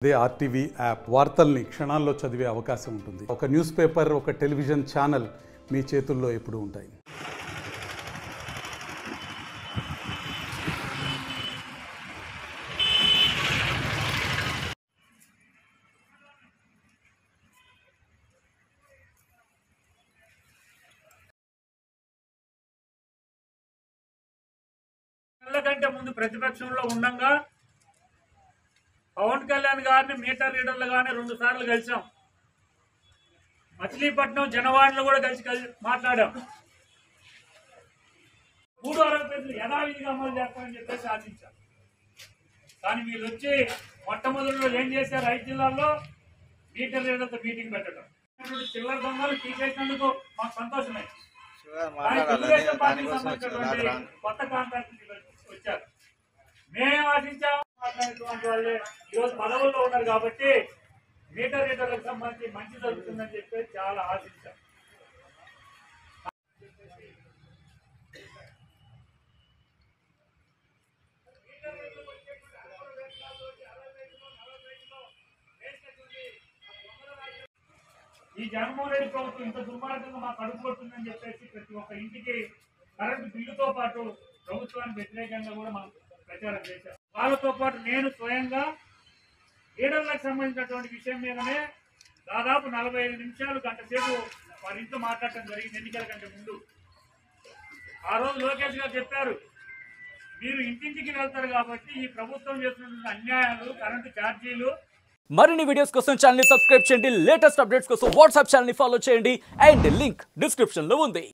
అదే RTV app వార్తల్ని క్షణాల్లో చదివే అవకాశం ఉంటుంది. ఒక న్యూస్ పేపర్, ఒక టెలివిజన్ ఛానల్ మీ చేతుల్లో ఎప్పుడూ ఉంటాయి. కంటే ముందు ప్రతిపక్షంలో ఉండగా పవన్ కళ్యాణ్ గారిని మీటర్ లీడర్లుగానే 2 సార్లు కలిసాం. మచిలీపట్నం జనవాణిలో కూడా కలిసి మాట్లాడాం. 360 యథావిధిగా అమలు చేస్తామని చెప్పేసి ఆశించాం. కానీ వీళ్ళు వచ్చి మొట్టమొదటిలో ఏం చేశారు? 5 జిల్లాల్లో మీటర్ లీడర్తో మీటింగ్ పెట్టడం. చిల్లర దొంగలు తీసేసినందుకు మాకు సంతోషమే. తెలుగుదేశం పార్టీకి సంబంధించినటువంటి కొత్త కాంట్రాక్ట్ వచ్చారు. మేమేం ఆశించాం? మాట్లాడేటువంటి వాళ్ళే ఈరోజు పదవుల్లో ఉన్నారు కాబట్టి మీటర్ రీడర్లకు సంబంధించి మంచి జరుగుతుందని చెప్పి చాలా ఆశించాం. ఈ జగన్మోహన్ రెడ్డి ప్రభుత్వం ఇంత దుర్మార్గంగా మాకు అడుగు కొడుతుందని చెప్పేసి ప్రతి ఒక్క ఇంటికి కరెంటు బిల్లుతో పాటు ప్రభుత్వానికి వ్యతిరేకంగా కూడా మనం ప్రచారం చేశాం. వాళ్ళతో పాటు నేను స్వయంగా లీడర్లకు సంబంధించినటువంటి విషయం మీదనే దాదాపు 45 నిమిషాలు గంట సేపు వారి ఇంట్లో మాట్లాడటం జరిగింది. ఎన్నికల కంటే ముందు ఆ రోజు లోకేష్ గారు చెప్పారు, మీరు ఇంటింటికి వెళ్తారు కాబట్టి ఈ ప్రభుత్వం చేస్తున్న అన్యాయాలు, కరెంటు ఛార్జీలు. మరిన్ని వీడియోస్ కోసం ఛానల్ ని సబ్స్క్రైబ్ చేయండి. లేటెస్ట్ అప్డేట్స్ కోసం వాట్సాప్ ఛానల్ ని ఫాలో చేయండి. అండ్ లింక్ డిస్క్రిప్షన్ లో ఉంది.